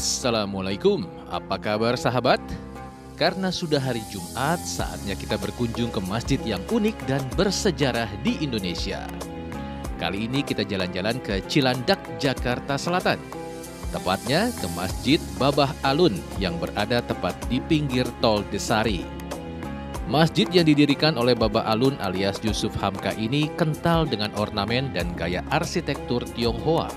Assalamualaikum, apa kabar sahabat? Karena sudah hari Jumat, saatnya kita berkunjung ke masjid yang unik dan bersejarah di Indonesia. Kali ini kita jalan-jalan ke Cilandak, Jakarta Selatan. Tepatnya ke Masjid Babah Alun yang berada tepat di pinggir Tol Desari. Masjid yang didirikan oleh Babah Alun alias Yusuf Hamka ini kental dengan ornamen dan gaya arsitektur Tionghoa.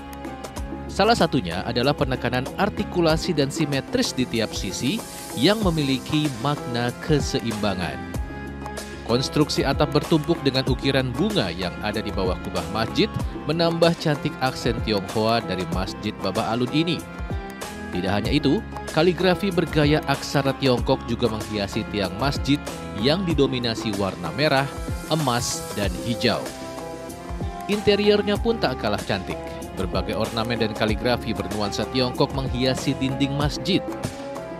Salah satunya adalah penekanan artikulasi dan simetris di tiap sisi yang memiliki makna keseimbangan. Konstruksi atap bertumpuk dengan ukiran bunga yang ada di bawah kubah masjid menambah cantik aksen Tionghoa dari Masjid Babah Alun ini. Tidak hanya itu, kaligrafi bergaya aksara Tiongkok juga menghiasi tiang masjid yang didominasi warna merah, emas, dan hijau. Interiornya pun tak kalah cantik. Berbagai ornamen dan kaligrafi bernuansa Tiongkok menghiasi dinding masjid.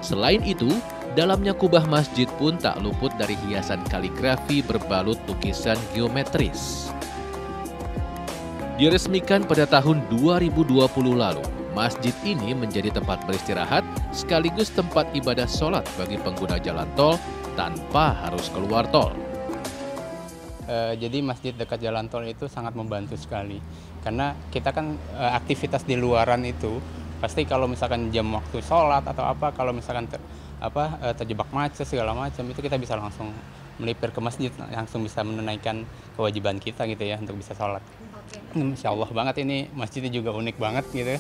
Selain itu, dalamnya kubah masjid pun tak luput dari hiasan kaligrafi berbalut lukisan geometris. Diresmikan pada tahun 2020 lalu, masjid ini menjadi tempat beristirahat sekaligus tempat ibadah sholat bagi pengguna jalan tol tanpa harus keluar tol. Jadi masjid dekat jalan tol itu sangat membantu sekali karena kita kan aktivitas di luaran itu pasti kalau misalkan jam waktu sholat atau apa kalau misalkan terjebak macet segala macam itu kita bisa langsung melipir ke masjid, langsung bisa menunaikan kewajiban kita gitu ya untuk bisa sholat. Masya Allah banget, ini masjidnya juga unik banget gitu.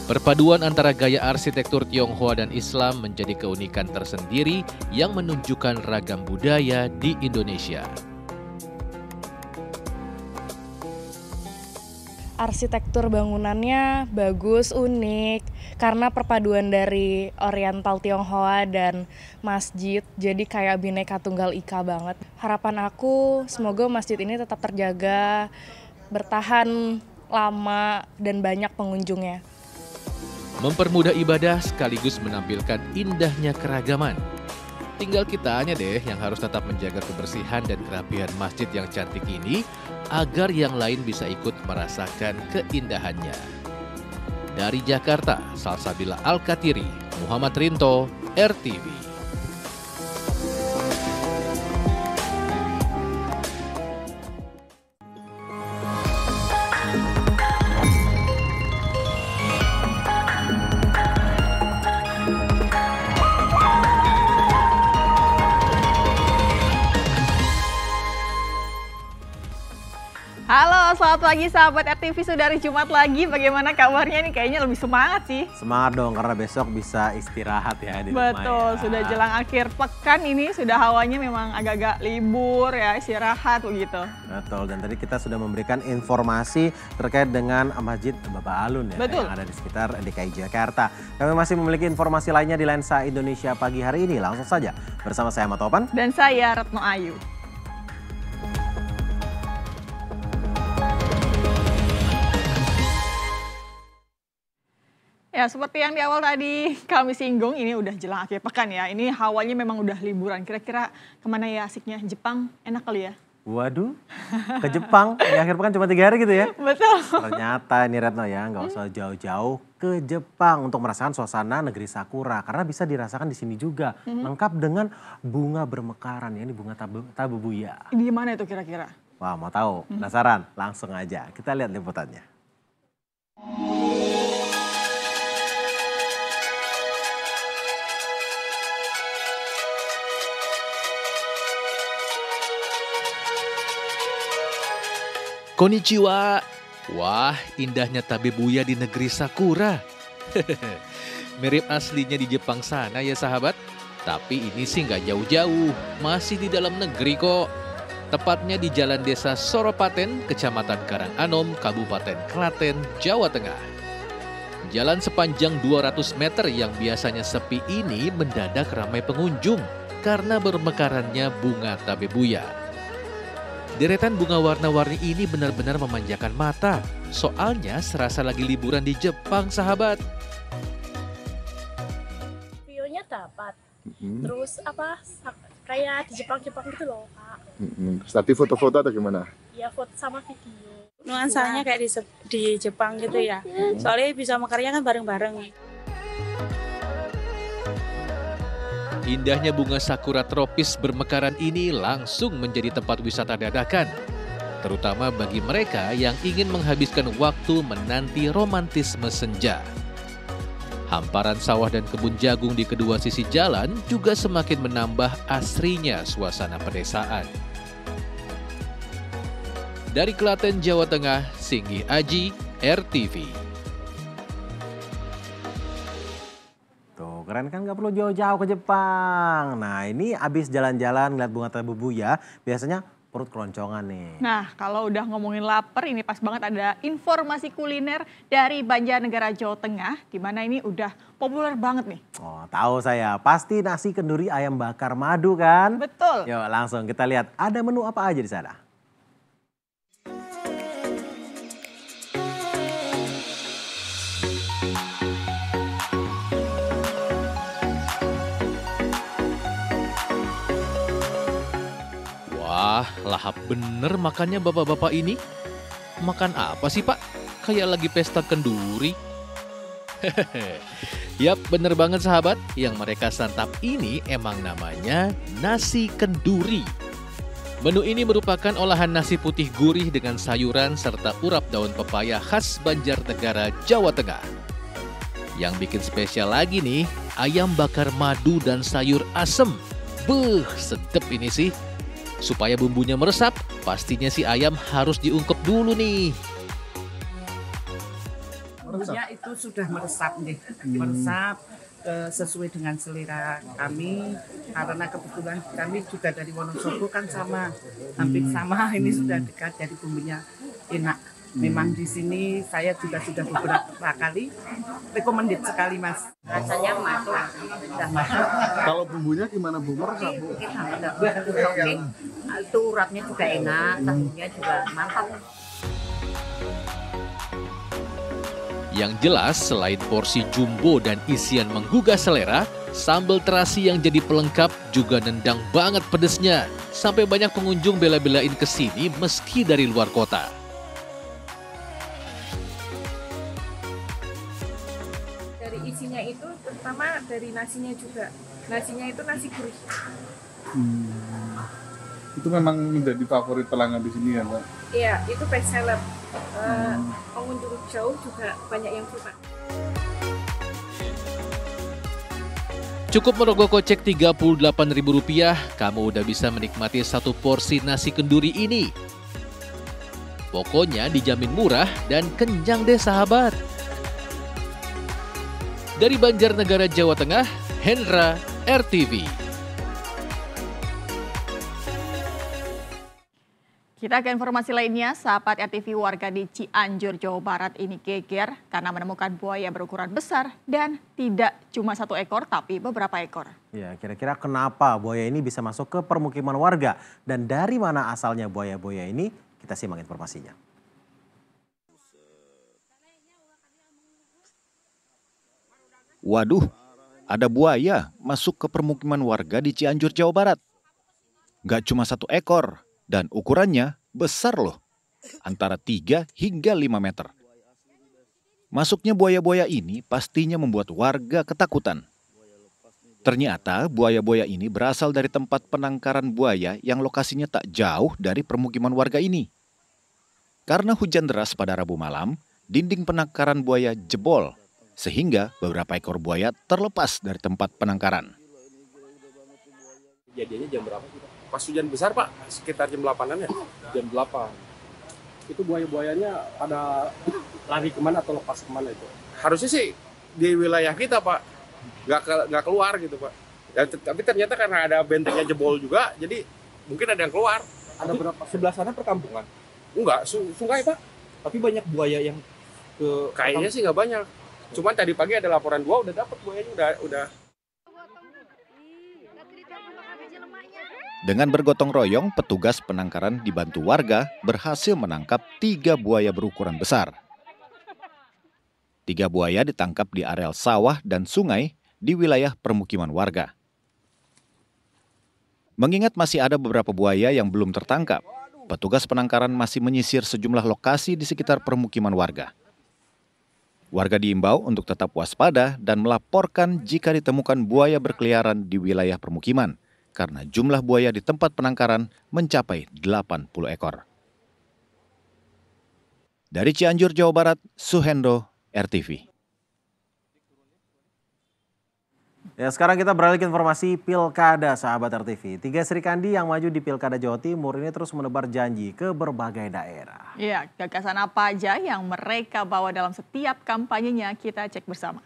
Perpaduan antara gaya arsitektur Tionghoa dan Islam menjadi keunikan tersendiri yang menunjukkan ragam budaya di Indonesia. Arsitektur bangunannya bagus, unik, karena perpaduan dari Oriental Tionghoa dan masjid, jadi kayak Bhinneka Tunggal Ika banget. Harapan aku semoga masjid ini tetap terjaga, bertahan lama, dan banyak pengunjungnya. Mempermudah ibadah sekaligus menampilkan indahnya keragaman. Tinggal kitanya deh yang harus tetap menjaga kebersihan dan kerapihan masjid yang cantik ini agar yang lain bisa ikut merasakan keindahannya. Dari Jakarta, Salsabila Al-Katiri, Muhammad Rinto, RTV. Halo, selamat pagi sahabat RTV, sudah hari Jumat lagi. Bagaimana kabarnya nih? Kayaknya lebih semangat sih. Semangat dong, karena besok bisa istirahat ya di rumah. Betul, ya. sudah jelang akhir pekan ini, sudah hawanya memang agak-agak libur ya, istirahat begitu. Betul, dan tadi kita sudah memberikan informasi terkait dengan Masjid Babah Alun ya, Betul. yang ada di sekitar DKI Jakarta. Kami masih memiliki informasi lainnya di Lensa Indonesia pagi hari ini. Langsung saja bersama saya Ahmad Topan. Dan saya Retno Ayu. Ya, seperti yang di awal tadi kami singgung, ini udah jelang akhir pekan ya. Ini hawanya memang udah liburan. Kira-kira kemana ya asiknya? Jepang enak kali ya? Waduh, ke Jepang di akhir pekan cuma 3 hari gitu ya? Betul. Ternyata ini Retno ya, nggak usah jauh-jauh ke Jepang untuk merasakan suasana negeri sakura. Karena bisa dirasakan di sini juga, lengkap dengan bunga bermekaran ya, ini bunga tabebuya. Di mana itu kira-kira? Wah, mau tahu? Penasaran? Langsung aja, kita lihat liputannya. Konnichiwa. Wah, indahnya tabebuya di negeri sakura. Mirip aslinya di Jepang sana ya sahabat. Tapi ini sih nggak jauh-jauh, masih di dalam negeri kok. Tepatnya di Jalan Desa Soropaten, Kecamatan Karanganom, Kabupaten Klaten, Jawa Tengah. Jalan sepanjang 200 meter yang biasanya sepi ini mendadak ramai pengunjung karena bermekarannya bunga tabebuya. Deretan bunga warna-warni ini benar-benar memanjakan mata. Soalnya serasa lagi liburan di Jepang, sahabat. View-nya dapat. Terus kayak di Jepang-Jepang gitu loh, Kak. Tapi foto-foto atau gimana? Ya foto sama video. Nuansanya kayak di Jepang gitu ya. Soalnya bisa mekarnya kan bareng-bareng. Indahnya bunga sakura tropis bermekaran ini langsung menjadi tempat wisata dadakan, terutama bagi mereka yang ingin menghabiskan waktu menanti romantisme senja. Hamparan sawah dan kebun jagung di kedua sisi jalan juga semakin menambah asrinya suasana pedesaan. Dari Klaten, Jawa Tengah, Singgih Aji, RTV. Tuh, keren kan, nggak perlu jauh-jauh ke Jepang. Nah, ini abis jalan-jalan ngeliat bunga tabebu ya, biasanya perut keloncongan nih. Nah, kalau udah ngomongin lapar, ini pas banget ada informasi kuliner dari Banjarnegara, Jawa Tengah, di mana ini udah populer banget nih. Oh, tahu saya. Pasti nasi kenduri ayam bakar madu kan? Betul. Yuk, langsung kita lihat ada menu apa aja di sana. Wah, lahap bener makannya bapak-bapak ini. Makan apa sih Pak? Kayak lagi pesta kenduri. Yap, bener banget sahabat. Yang mereka santap ini emang namanya nasi kenduri. Menu ini merupakan olahan nasi putih gurih dengan sayuran serta urap daun pepaya khas Banjarnegara, Jawa Tengah. Yang bikin spesial lagi nih, ayam bakar madu dan sayur asem. Beuh, sedep ini sih. Supaya bumbunya meresap, pastinya si ayam harus diungkep dulu nih. Bumbunya itu sudah meresap nih, meresap sesuai dengan selera kami. Karena kebetulan kami juga dari Wonosobo kan sama, hampir sama. Ini sudah dekat, jadi bumbunya enak. Memang di sini saya juga sudah beberapa kali recommended sekali Mas. Rasanya mantap, sudah mantap. Kalau bumbunya gimana Bu? Meresap Bu? Itu urapnya juga enak, sayurnya juga mantap. Yang jelas selain porsi jumbo dan isian menggugah selera, sambal terasi yang jadi pelengkap juga nendang banget pedesnya. Sampai banyak pengunjung bela-belain kesini meski dari luar kota. Isinya itu terutama dari nasinya juga. Nasinya itu nasi gurih. Itu memang menjadi favorit pelanggan di sini ya Mbak? Iya, itu best seller. Pengunjung jauh juga banyak yang suka. Cukup merogoh kocek Rp38.000, kamu udah bisa menikmati satu porsi nasi kenduri ini. Pokoknya dijamin murah dan kenyang deh sahabat. Dari Banjarnegara, Jawa Tengah, Hendra, RTV. Kita ke informasi lainnya, sahabat RTV warga di Cianjur, Jawa Barat ini geger karena menemukan buaya berukuran besar dan tidak cuma satu ekor tapi beberapa ekor. Ya, kira-kira kenapa buaya ini bisa masuk ke permukiman warga dan dari mana asalnya buaya-buaya ini? Kita simak informasinya. Waduh, ada buaya masuk ke permukiman warga di Cianjur, Jawa Barat. Gak cuma satu ekor dan ukurannya besar loh, antara 3 hingga 5 meter. Masuknya buaya-buaya ini pastinya membuat warga ketakutan. Ternyata buaya-buaya ini berasal dari tempat penangkaran buaya yang lokasinya tak jauh dari permukiman warga ini. Karena hujan deras pada Rabu malam, dinding penangkaran buaya jebol. Sehingga beberapa ekor buaya terlepas dari tempat penangkaran. Kejadiannya jam berapa sih Pak? Pas hujan besar Pak, sekitar jam 8-an ya? Jam 8. Itu buaya-buayanya pada lari kemana atau lepas kemana itu? Harusnya sih di wilayah kita Pak, nggak keluar gitu Pak. Ya, tapi ternyata karena ada bentengnya jebol juga, jadi mungkin ada yang keluar. Ada berapa? Sebelah sana perkampungan? Enggak, sungai Pak. Tapi banyak buaya yang ke... Kayaknya sih nggak banyak. Cuman tadi pagi ada laporan 2 udah dapat buayanya udah. Dengan bergotong royong, petugas penangkaran dibantu warga berhasil menangkap 3 buaya berukuran besar. 3 buaya ditangkap di areal sawah dan sungai di wilayah permukiman warga. Mengingat masih ada beberapa buaya yang belum tertangkap, petugas penangkaran masih menyisir sejumlah lokasi di sekitar permukiman warga. Warga diimbau untuk tetap waspada dan melaporkan jika ditemukan buaya berkeliaran di wilayah permukiman, karena jumlah buaya di tempat penangkaran mencapai 80 ekor. Dari Cianjur, Jawa Barat, Suhendro, RTV. Ya, sekarang kita beralih ke informasi Pilkada, sahabat RTV. 3 Sri Kandi yang maju di Pilkada Jawa Timur ini terus menebar janji ke berbagai daerah. Ya, gagasan apa aja yang mereka bawa dalam setiap kampanyenya kita cek bersama.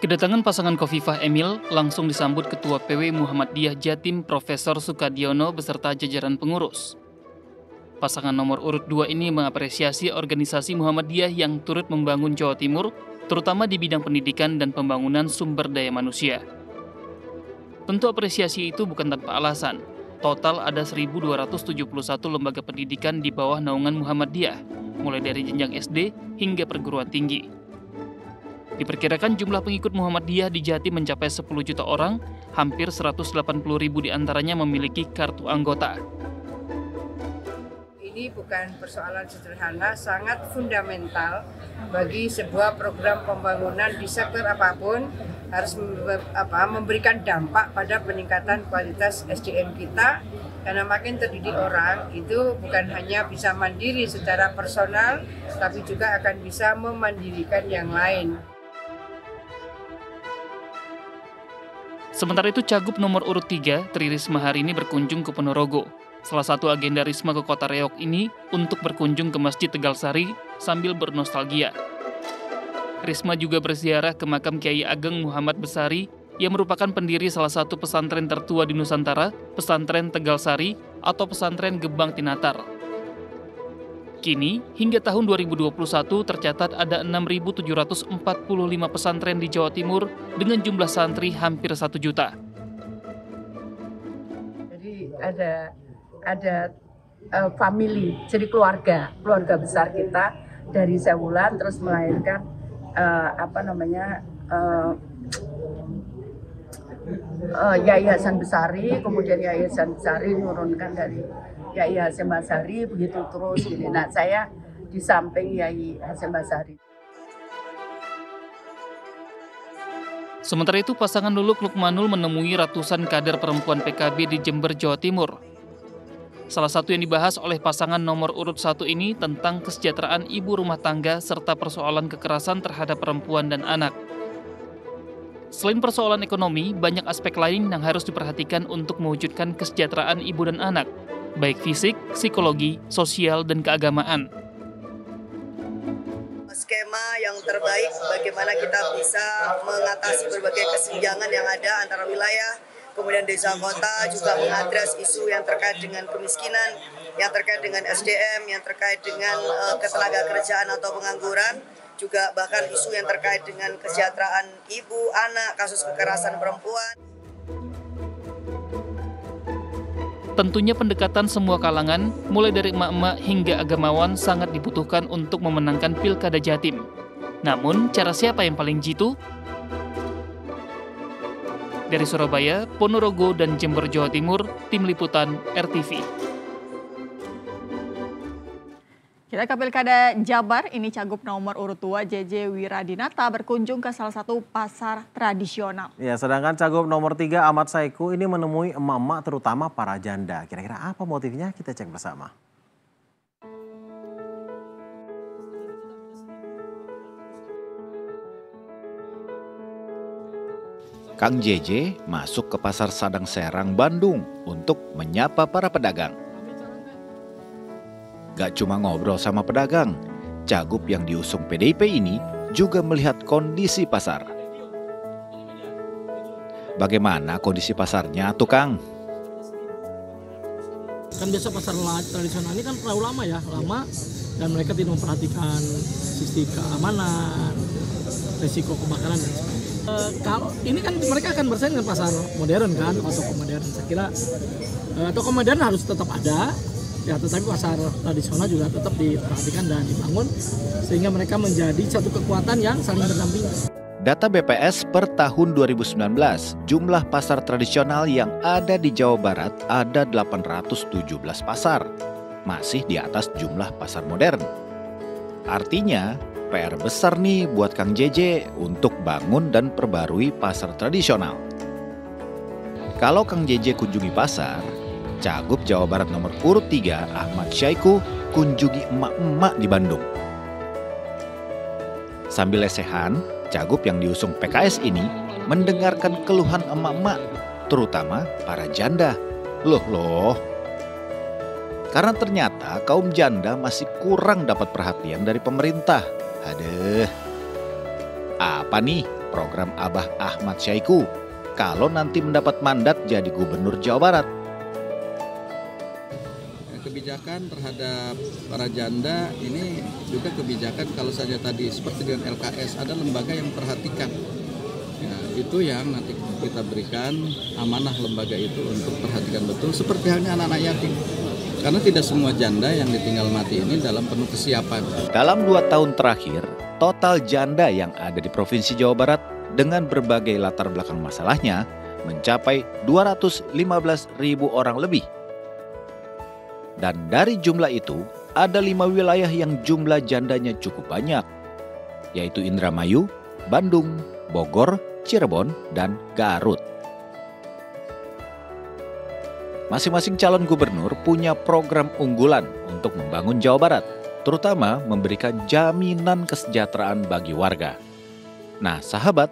Kedatangan pasangan Khofifah Emil langsung disambut Ketua PW Muhammadiyah Jatim Profesor Sukadiono beserta jajaran pengurus. Pasangan nomor urut 2 ini mengapresiasi organisasi Muhammadiyah yang turut membangun Jawa Timur, terutama di bidang pendidikan dan pembangunan sumber daya manusia. Tentu apresiasi itu bukan tanpa alasan. Total ada 1.271 lembaga pendidikan di bawah naungan Muhammadiyah, mulai dari jenjang SD hingga perguruan tinggi. Diperkirakan jumlah pengikut Muhammadiyah di Jatim mencapai 10 juta orang, hampir 180.000 diantaranya memiliki kartu anggota. Ini bukan persoalan sederhana, sangat fundamental bagi sebuah program pembangunan di sektor apapun, harus memberikan dampak pada peningkatan kualitas SDM kita, karena makin terdidik orang itu bukan hanya bisa mandiri secara personal, tapi juga akan bisa memandirikan yang lain. Sementara itu Cagup nomor urut 3, Tri Risma hari ini berkunjung ke Ponorogo. Salah satu agenda Risma ke Kota Reok ini untuk berkunjung ke Masjid Tegal Sari sambil bernostalgia. Risma juga berziarah ke makam Kiai Ageng Muhammad Besari yang merupakan pendiri salah satu pesantren tertua di Nusantara, Pesantren Tegal Sari atau Pesantren Gebang Tinatar. Kini, hingga tahun 2021 tercatat ada 6.745 pesantren di Jawa Timur dengan jumlah santri hampir 1 juta. Jadi ada family, jadi keluarga besar kita dari Sewulan terus melahirkan Yayasan Besari, kemudian Yayasan Besari menurunkan dari Yai Hasyim Basari, begitu terus gini. Nah, saya di samping Yai Hasyim Basari. Sementara itu, pasangan Luluk Lukmanul menemui ratusan kader perempuan PKB di Jember, Jawa Timur. Salah satu yang dibahas oleh pasangan nomor urut 1 ini tentang kesejahteraan ibu rumah tangga serta persoalan kekerasan terhadap perempuan dan anak. Selain persoalan ekonomi, banyak aspek lain yang harus diperhatikan untuk mewujudkan kesejahteraan ibu dan anak, baik fisik, psikologi, sosial, dan keagamaan. Skema yang terbaik bagaimana kita bisa mengatasi berbagai kesenjangan yang ada antara wilayah, kemudian desa kota, juga mengadres isu yang terkait dengan kemiskinan, yang terkait dengan SDM, yang terkait dengan ketenagakerjaan atau pengangguran, juga bahkan isu yang terkait dengan kesejahteraan ibu, anak, kasus kekerasan perempuan. Tentunya pendekatan semua kalangan, mulai dari emak-emak hingga agamawan sangat dibutuhkan untuk memenangkan Pilkada Jatim. Namun, cara siapa yang paling jitu? Dari Surabaya, Ponorogo, dan Jember, Jawa Timur, Tim Liputan RTV. Kita ke Pilkada Jabar, ini Cagup nomor urut 2 JJ Wiradinata berkunjung ke salah satu pasar tradisional. Ya, sedangkan Cagup nomor 3 Ahmad Saiku ini menemui emak-emak terutama para janda. Kira-kira apa motifnya? Kita cek bersama. Kang JJ masuk ke Pasar Sadang Serang, Bandung untuk menyapa para pedagang. Gak cuma ngobrol sama pedagang, Cagup yang diusung PDIP ini juga melihat kondisi pasar. Bagaimana kondisi pasarnya tuh Kang? Kan biasa pasar tradisional ini kan terlalu lama ya, dan mereka tidak memperhatikan sisi keamanan, risiko kebakaran dan sebagainya. Kalau ini kan mereka akan bersaing dengan pasar modern kan, atau toko modern. Saya kira toko modern harus tetap ada. Ya, tetapi pasar tradisional juga tetap diperhatikan dan dibangun sehingga mereka menjadi satu kekuatan yang saling berdampingan. Data BPS per tahun 2019, jumlah pasar tradisional yang ada di Jawa Barat ada 817 pasar, masih di atas jumlah pasar modern. Artinya, PR besar nih buat Kang JJ untuk bangun dan perbarui pasar tradisional. Kalau Kang JJ kunjungi pasar, Cagup Jawa Barat nomor urut 3 Ahmad Syaiqo kunjungi emak-emak di Bandung. Sambil lesehan, Cagup yang diusung PKS ini mendengarkan keluhan emak-emak, terutama para janda. Loh. Karena ternyata kaum janda masih kurang dapat perhatian dari pemerintah. Aduh. Apa nih program Abah Ahmad Syaiqo kalau nanti mendapat mandat jadi gubernur Jawa Barat? Kebijakan terhadap para janda ini juga kebijakan kalau saja tadi seperti dengan LKS ada lembaga yang memperhatikan. Ya, itu yang nanti kita berikan amanah lembaga itu untuk perhatikan betul seperti halnya anak-anak yatim. Karena tidak semua janda yang ditinggal mati ini dalam penuh kesiapan. Dalam 2 tahun terakhir, total janda yang ada di Provinsi Jawa Barat dengan berbagai latar belakang masalahnya mencapai 215.000 orang lebih. Dan dari jumlah itu, ada 5 wilayah yang jumlah jandanya cukup banyak, yaitu Indramayu, Bandung, Bogor, Cirebon, dan Garut. Masing-masing calon gubernur punya program unggulan untuk membangun Jawa Barat, terutama memberikan jaminan kesejahteraan bagi warga. Nah, sahabat,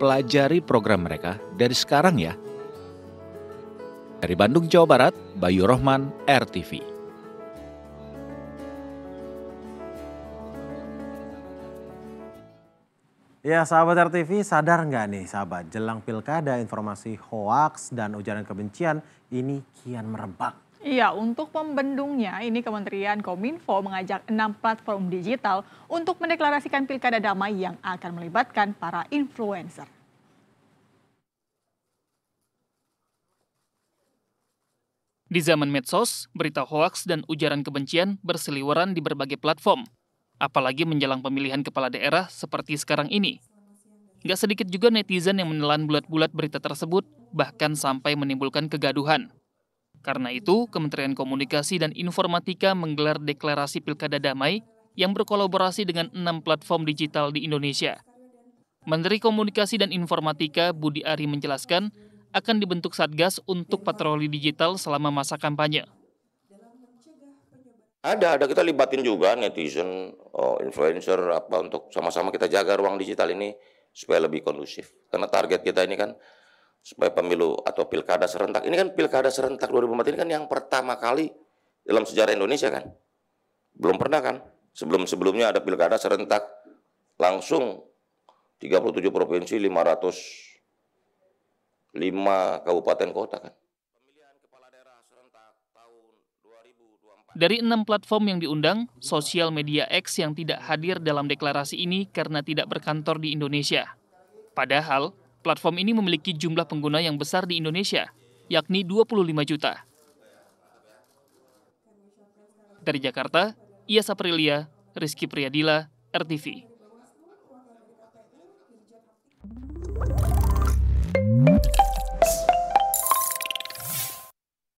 pelajari program mereka dari sekarang ya. Dari Bandung, Jawa Barat, Bayu Rohman, RTV. Ya sahabat RTV, sadar nggak nih sahabat, jelang pilkada informasi hoaks dan ujaran kebencian ini kian merebak. Iya, untuk pembendungnya ini Kementerian Kominfo mengajak 6 platform digital untuk mendeklarasikan pilkada damai yang akan melibatkan para influencer. Di zaman medsos, berita hoaks dan ujaran kebencian berseliweran di berbagai platform. Apalagi menjelang pemilihan kepala daerah seperti sekarang ini. Gak sedikit juga netizen yang menelan bulat-bulat berita tersebut, bahkan sampai menimbulkan kegaduhan. Karena itu, Kementerian Komunikasi dan Informatika menggelar deklarasi pilkada damai yang berkolaborasi dengan 6 platform digital di Indonesia. Menteri Komunikasi dan Informatika Budi Ari menjelaskan, akan dibentuk Satgas untuk patroli digital selama masa kampanye. Ada kita libatin juga netizen, influencer apa untuk sama-sama kita jaga ruang digital ini supaya lebih kondusif. Karena target kita ini kan supaya pemilu atau pilkada serentak. Ini kan pilkada serentak 2004 ini kan yang pertama kali dalam sejarah Indonesia kan. Belum pernah kan. Sebelum-sebelumnya ada pilkada serentak langsung 37 provinsi 5 kabupaten kota kan. Dari 6 platform yang diundang, sosial media X yang tidak hadir dalam deklarasi ini karena tidak berkantor di Indonesia. Padahal, platform ini memiliki jumlah pengguna yang besar di Indonesia, yakni 25 juta. Dari Jakarta, Iyas Aprilia, Rizky Priadila, RTV.